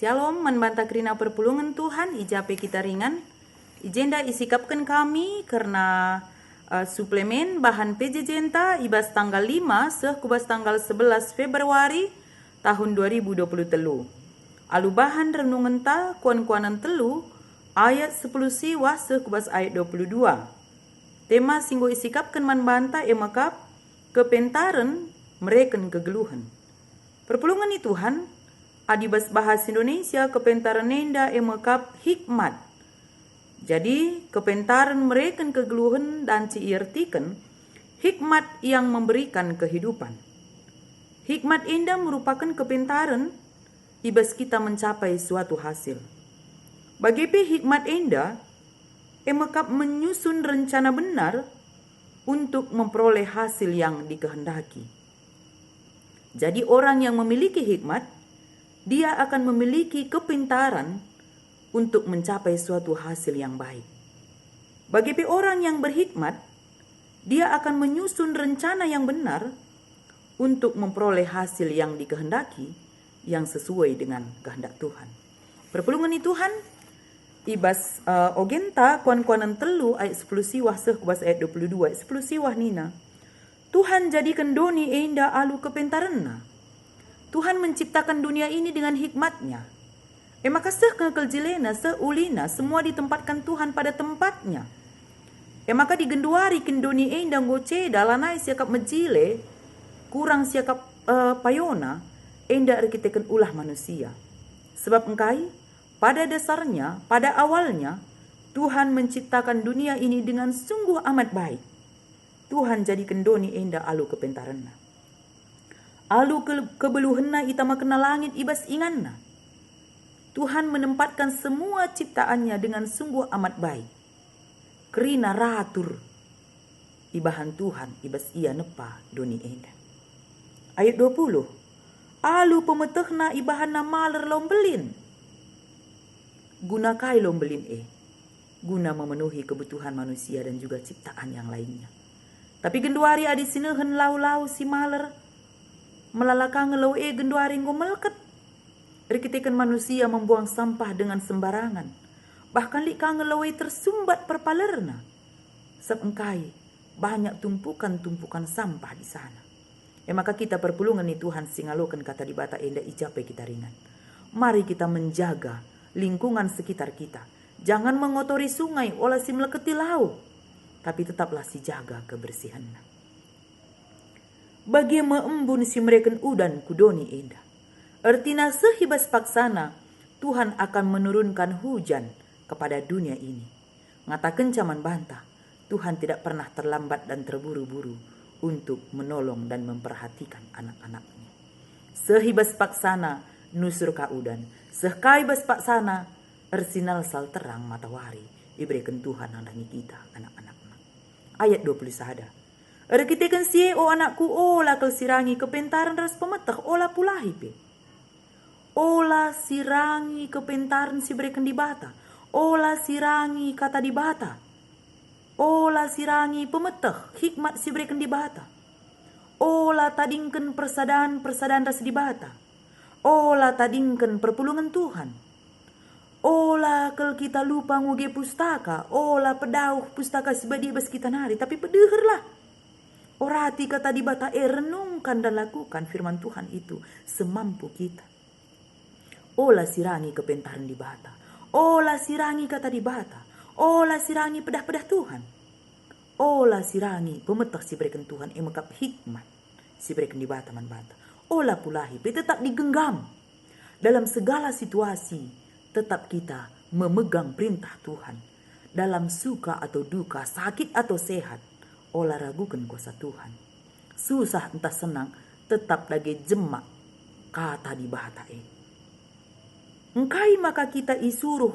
Shalom, manbanta kerina perpulungan Tuhan, ijape kita ringan. Ijenda isikapkan kami karena suplemen bahan PJJ ibas tanggal 5 kubas tanggal 11 Februari tahun 2020 telu. Alu bahan renungan ta kuan-kuanan telu ayat 10 siwah kubas ayat 22. Tema singgo isikapkan manbanta emakap kepentaran mereken kegeluhan. Perpulungan ni Tuhan adibas bahasa Indonesia kepentaran nenda emakap hikmat. Jadi kepentaran mereka kegeluhan dan ciirtikan hikmat yang memberikan kehidupan. Hikmat indah merupakan kepentaran ibas kita mencapai suatu hasil. Bagi hikmat indah emakap menyusun rencana benar untuk memperoleh hasil yang dikehendaki. Jadi orang yang memiliki hikmat dia akan memiliki kepintaran untuk mencapai suatu hasil yang baik. Bagi orang yang berhikmat, dia akan menyusun rencana yang benar untuk memperoleh hasil yang dikehendaki yang sesuai dengan kehendak Tuhan. Perpulungan ni Tuhan, ibas ogenta kuan-kuanan telu ayat 10 siwah kubas ayat 22, ayat 10 siwah nina. Tuhan jadikan doni enda alu kepentaranna. Tuhan menciptakan dunia ini dengan hikmatnya. Maka kekeljilena, seulina, semua ditempatkan Tuhan pada tempatnya. Maka digenduari kindoni endang goce dalanai siakap mejile, kurang siakap payona, enda arkiteken ulah manusia. Sebab engkai, pada dasarnya, pada awalnya, Tuhan menciptakan dunia ini dengan sungguh amat baik. Tuhan jadikan doni enda alu kepentaranna. Alu kebeluhenna ita makna langit ibas inganna. Tuhan menempatkan semua ciptaannya dengan sungguh amat baik. Kerina ratur ibahan Tuhan ibas ia nepa doni enda. Ayat 20. Alu pemetehna ibahan maler lombelin. Guna kai lombelin guna memenuhi kebutuhan manusia dan juga ciptaan yang lainnya. Tapi genduari adi sinehen lau-lau si maler melalakang lau genduari ngomelket. Rikitekan manusia membuang sampah dengan sembarangan. Bahkan li kangelau tersumbat perpalerna. Sebengkai banyak tumpukan-tumpukan sampah di sana. Maka kita perpulungan ni Tuhan singalokan kata di bata enda ijape kita ringan. Mari kita menjaga lingkungan sekitar kita. Jangan mengotori sungai olah si meleketi laut. Tapi tetaplah si jaga kebersihannya. Bagi meembun si mereken udan kudoni enda. Artina sehibas paksana Tuhan akan menurunkan hujan kepada dunia ini. Ngatakan caman bantah, Tuhan tidak pernah terlambat dan terburu-buru untuk menolong dan memperhatikan anak-anaknya. Sehibas paksana nusur ka udan, sehkaibas paksana ersinal sal terang matahari. Iberikan Tuhan nandangi kita anak-anaknya. Ayat 20 sahada. Erkitekan sie o anakku ola kel sirangi kepentaran ras pemetah ola pulahi pe. Ola sirangi kepentaran si berikan di bata. Ola sirangi kata di bata. Ola sirangi pemetah hikmat si berikan di bata. Ola tadingkan persadaan ras di bata. Ola tadingkan perpulungan Tuhan. Ola kel kita lupa nguge pustaka. Ola pedauh pustaka sebadi bas kita nari. Tapi pedeherlah. Orati kata di bata renungkan dan lakukan firman Tuhan itu semampu kita. Olah sirangi kepentaran di bata. Olah sirangi kata di bata. Olah sirangi pedah-pedah Tuhan. Olah sirangi pemetah si berikan Tuhan emakap hikmat. Si berikan di bata man bata. Olah pulahi tetap digenggam. Dalam segala situasi tetap kita memegang perintah Tuhan. Dalam suka atau duka, sakit atau sehat. Olah ragukan kuasa Tuhan. Susah entah senang, tetap lagi jemak kata di bata Engkai maka kita isuruh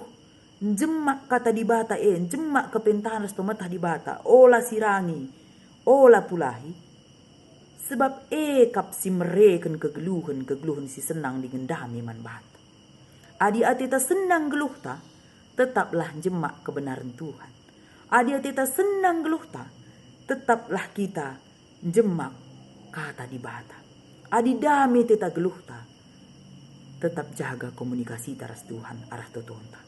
jemak kata di bata jemak kepentaran pemetah di bata. Olah sirangi, olah pulahi. Sebab kap si mereken kegeluhan si senang digendami man bata. Adi ta senang geluh ta, tetaplah jemak kebenaran Tuhan. Adi ta senang geluh ta, tetaplah kita jemak kata di bata. Adi dami teta geluhta. tetap jaga komunikasi taras Tuhan arah totonta.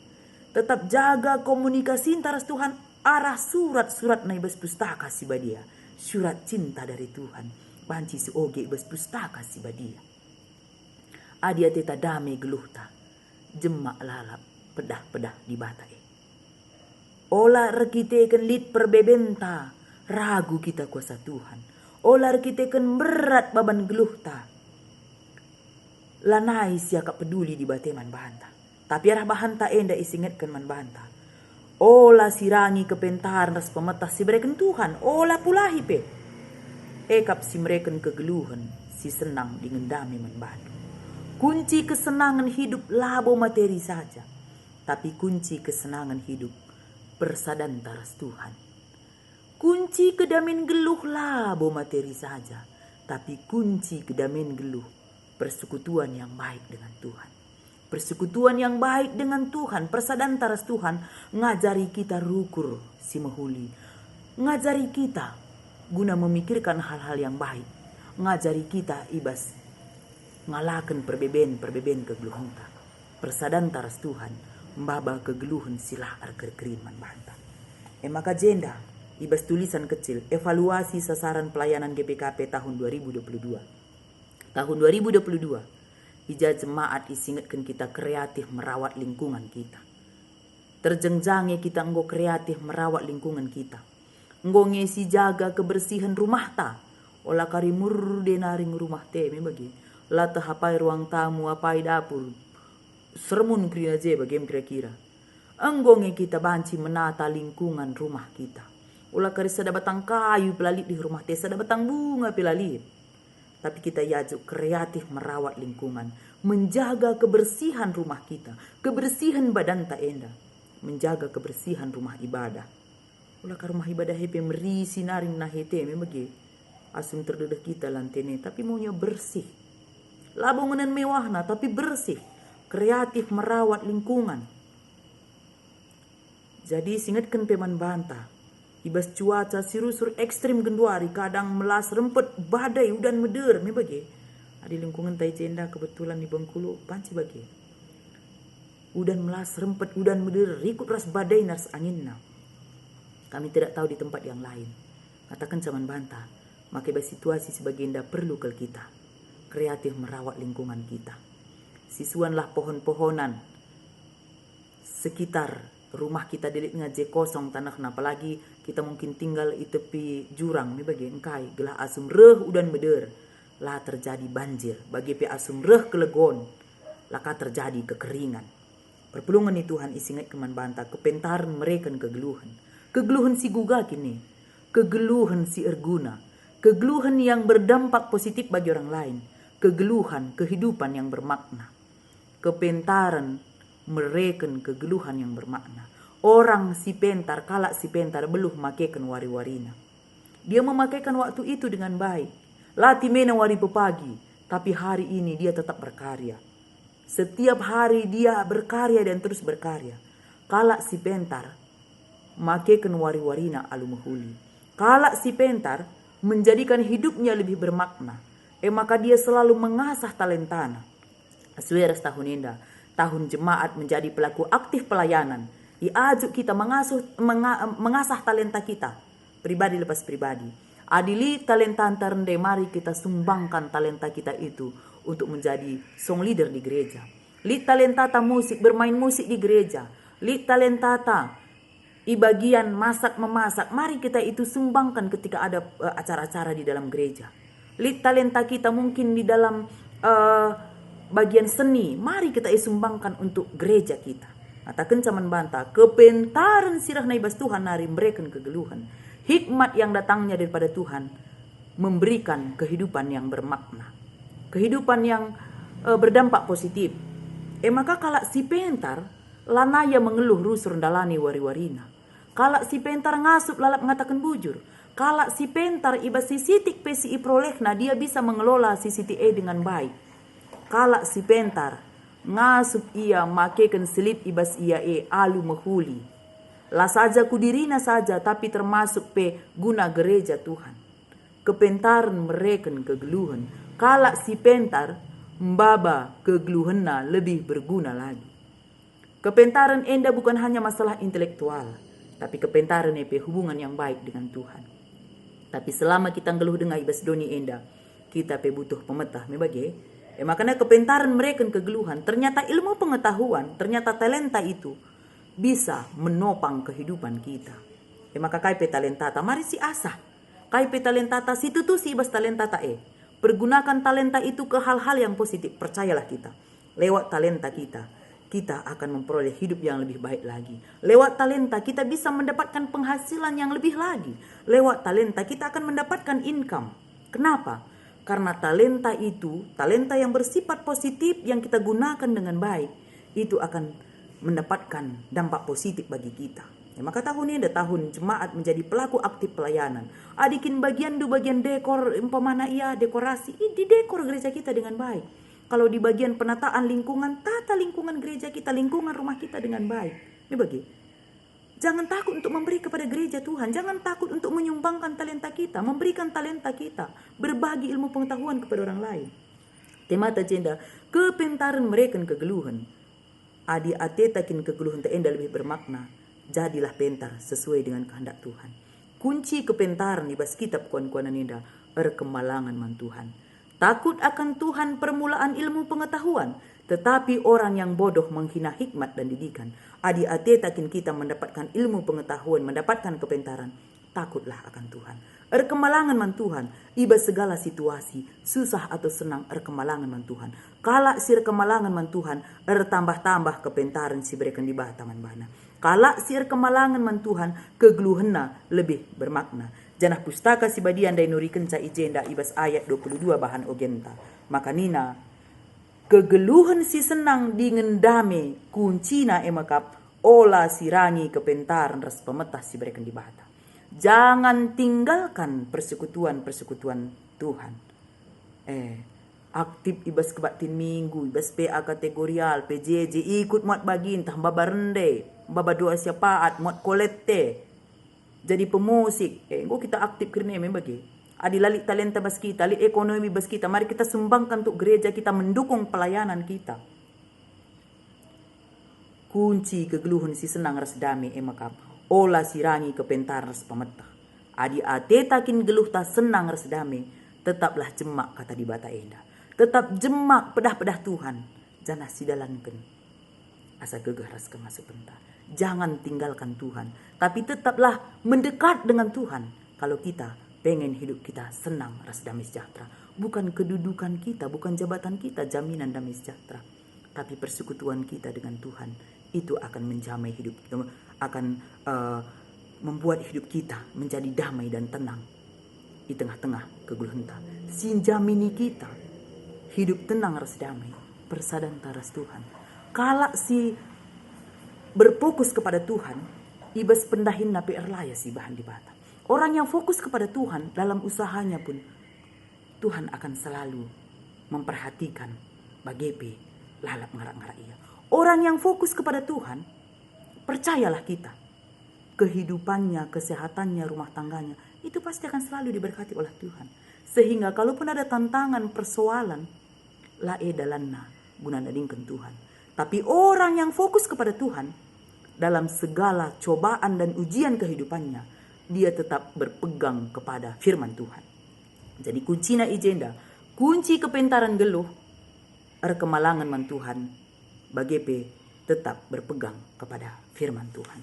Tetap jaga komunikasi taras Tuhan arah surat-surat na ibas pustaka si badia. Surat cinta dari Tuhan. Banci si oge ibas pustaka si badia. Adia teta dame geluhta. Jemak lalap pedah-pedah di batai. Olah rekiteken lit perbebenta. Ragu kita kuasa Tuhan. Olah rekiteken berat baban geluhta. Lanai siaka peduli di bate man banta. Tapi arah bahanta enda isingetkan man banta. Olah sirangi kepentaran ras pemetas si mereka Tuhan. Olah pulahi pe. Ekap si mereka kegeluhan. Si senang dengan man banta. Kunci kesenangan hidup labo materi saja. Tapi kunci kesenangan hidup persadan taras Tuhan. Kunci kedamin geluh labo materi saja. Tapi kunci kedamin geluh persekutuan yang baik dengan Tuhan. Persekutuan yang baik dengan Tuhan. Persadan taras Tuhan. Ngajari kita rukur si mahuli. Ngajari kita guna memikirkan hal-hal yang baik. Ngajari kita ibas ngalakan perbeben kegeluhanta. Persadan taras Tuhan. Mbaba kegeluhan silah arker man banta. Maka jenda ibas tulisan kecil evaluasi sasaran pelayanan GPKP tahun 2022. Tahun 2022 ija jemaat isingatkan kita kreatif merawat lingkungan kita. Terjengjangnya kita enggo kreatif merawat lingkungan kita. Enggo ngesi jaga kebersihan rumah ta. Olah karimur denaring rumah teme bagi. Lata hapai ruang tamu hapai dapur. Sermun kira je bagem kira-kira. Enggonge kita banci menata lingkungan rumah kita. Ulah karisa ada batang kayu pelalit di rumah desa, ada batang bunga pelalit. Tapi kita yajuk kreatif merawat lingkungan. Menjaga kebersihan rumah kita. Kebersihan badan tak enda. Menjaga kebersihan rumah ibadah. Ulah ka rumah ibadah hepe merisi naring na hete memang asum terdedah kita lantene. Tapi maunya bersih. Labongan mewahna tapi bersih. Kreatif merawat lingkungan. Jadi singatkan peman banta. Ibas cuaca sirusur ekstrim genduari. Kadang melas rempet badai udan meder. Me bagi. Di lingkungan tai jenda kebetulan di Bengkulu. Panci bagi. Udan melas rempet udan meder. Rikut ras badai nars anginna. Kami tidak tahu di tempat yang lain. Katakan caman banta. Maka ibas situasi sebagian perlu ke kita. Kreatif merawat lingkungan kita. Sisuanlah pohon-pohonan sekitar rumah kita delik ngaje kosong tanah. Apalagi kita mungkin tinggal di tepi jurang ni bagi engkai gelah asum reh udan beder lah terjadi banjir. Bagi pe asum reh kelegon laka terjadi kekeringan. Perpulungan ni Tuhan isingat keman banta kepentaran mereka kegeluhan. Kegeluhan si guga kini. Kegeluhan si erguna. Kegeluhan yang berdampak positif bagi orang lain. Kegeluhan kehidupan yang bermakna. Kepentaran mereken kegeluhan yang bermakna. Orang si pentar, kalak si pentar beluh makaikan wari-warina. Dia memakaikan waktu itu dengan baik. Lati mena wari pepagi, tapi hari ini dia tetap berkarya. Setiap hari dia berkarya dan terus berkarya. Kalak si pentar makaikan wari-warina alumahuli. Kalak si pentar menjadikan hidupnya lebih bermakna. Maka dia selalu mengasah talentana. Sueras tahun indah, tahun jemaat menjadi pelaku aktif pelayanan. Diajuk kita mengasah talenta kita. Pribadi lepas pribadi. Adili talenta antar rende, mari kita sumbangkan talenta kita itu untuk menjadi song leader di gereja. Li talentata musik, bermain musik di gereja. Li talentata di bagian masak-memasak. Mari kita itu sumbangkan ketika ada acara-acara di dalam gereja. Li talenta kita mungkin di dalam bagian seni, mari kita sumbangkan untuk gereja kita. Katakan caman banta, kepentaran sirah naibas Tuhan nari memberikan kegeluhan. Hikmat yang datangnya daripada Tuhan memberikan kehidupan yang bermakna. Kehidupan yang berdampak positif. Maka kalak si pentar, lanaya mengeluh rusur dalani wari-warina. Kalak si pentar ngasup lalap mengatakan bujur. Kalak si pentar ibas sisitik pesi iprolehna, dia bisa mengelola CCTA dengan baik. Kalak si pentar ngasup ia makaikan selip ibas ia alu mahuli. Lah saja kudirina saja tapi termasuk pe guna gereja Tuhan. Kepentaran mereka kegeluhan. Kalak si pentar mbaba kegeluhenna lebih berguna lagi. Kepentaran enda bukan hanya masalah intelektual, tapi kepentaran epe hubungan yang baik dengan Tuhan. Tapi selama kita ngeluh dengan ibas doni enda, kita pe butuh pemetah mebage. Makanya kepentaran mereka kegeluhan, ternyata ilmu pengetahuan, ternyata talenta itu bisa menopang kehidupan kita. Maka kai pe talentata, mari si asah. Kai pe talentata situ tuh si ibas talentata pergunakan talenta itu ke hal-hal yang positif. Percayalah kita, lewat talenta kita akan memperoleh hidup yang lebih baik lagi. Lewat talenta kita bisa mendapatkan penghasilan yang lebih lagi. Lewat talenta kita akan mendapatkan income. Kenapa? Karena talenta itu, talenta yang bersifat positif yang kita gunakan dengan baik, itu akan mendapatkan dampak positif bagi kita. Maka tahun ini ada tahun jemaat menjadi pelaku aktif pelayanan. Adikin bagian dekor, umpamana dekorasi, di dekor gereja kita dengan baik. Kalau di bagian penataan lingkungan, tata lingkungan gereja kita, lingkungan rumah kita dengan baik. Ini bagi. Jangan takut untuk memberi kepada gereja Tuhan. Jangan takut untuk menyumbangkan talenta kita, memberikan talenta kita, berbagi ilmu pengetahuan kepada orang lain. Tema tajenda, kepentaran mereka kegeluhan. Adi atetakin kegeluhan teenda lebih bermakna. Jadilah pentar sesuai dengan kehendak Tuhan. Kunci kepentaran ibas kitab kuan-kuanan indah, kemalangan man Tuhan. Takut akan Tuhan permulaan ilmu pengetahuan, tetapi orang yang bodoh menghina hikmat dan didikan. Adi atetakin kita mendapatkan ilmu pengetahuan, mendapatkan kepentaran. Takutlah akan Tuhan. Kemalangan man Tuhan, ibas segala situasi, susah atau senang, kemalangan man Tuhan. Kalak sir kemalangan man Tuhan, tambah-tambah kepentaran si berikan di bataman bana. Kalak sir kemalangan man Tuhan, kegeluhenna lebih bermakna. Janah pustaka si badian dai nuriken ca ijenda ibas ayat 22 bahan ogenta. Maka nina, kegeluhan si senang dingendame kuncina emakap, ola sirangi kepentaran ras pemetah si berikan di bata. Jangan tinggalkan persekutuan-persekutuan Tuhan. Aktif ibas kebaktin minggu, ibas PA kategorial, PJJ, ikut muat bagin, tah mbaba rende, mbaba doa syafaat, muat kolete, jadi pemusik. Engko kita aktif kerana bagi. Adi lalik talenta bas kita, lalik ekonomi bas kita, mari kita sumbangkan untuk gereja kita, mendukung pelayanan kita. Kunci kegeluhan si senang ras damai emakap, ola sirangi kepentaran ras pemetah. Adi atetakin geluh ta senang ras damai, tetaplah jemak kata di bata enda. Tetap jemak pedah-pedah Tuhan. Jangan sidalankan. Asa gegah ras kemasuk pentar. Jangan tinggalkan Tuhan. Tapi tetaplah mendekat dengan Tuhan. Kalau kita pengen hidup kita senang ras damai sejahtera. Bukan kedudukan kita, bukan jabatan kita jaminan damai sejahtera. Tapi persekutuan kita dengan Tuhan. Itu akan menjamai hidup kita. Akan membuat hidup kita menjadi damai dan tenang. Di tengah-tengah kegeluhan. Sinjamini kita. Hidup tenang ras damai, persadan taras Tuhan. Kalak si berfokus kepada Tuhan, ibas pendahin napi erlaya si bahan di bata. Orang yang fokus kepada Tuhan dalam usahanya pun, Tuhan akan selalu memperhatikan bagepe lalap ngarak-ngarak ia. Orang yang fokus kepada Tuhan, percayalah kita, kehidupannya, kesehatannya, rumah tangganya, itu pasti akan selalu diberkati oleh Tuhan. Sehingga kalaupun ada tantangan, persoalan, lae dalanna guna nadingkan Tuhan. Tapi orang yang fokus kepada Tuhan dalam segala cobaan dan ujian kehidupannya, dia tetap berpegang kepada firman Tuhan. Jadi kunci na ijenda, kunci kepentaran geluh, kemalangan man Tuhan, bagepe tetap berpegang kepada firman Tuhan.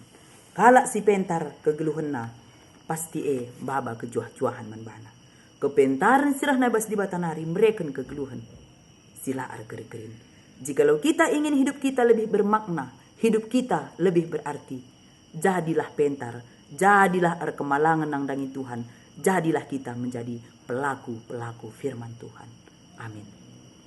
Kalak si pentar kegeluhenna, pasti baba kejuah-juahan man bana. Kepentaran sirah nabas di batanari mereka kegeluhan. Sila argerin. Jikalau kita ingin hidup kita lebih bermakna, hidup kita lebih berarti, jadilah pentar, jadilah kemalangan nang dangi Tuhan, jadilah kita menjadi pelaku-pelaku firman Tuhan. Amin.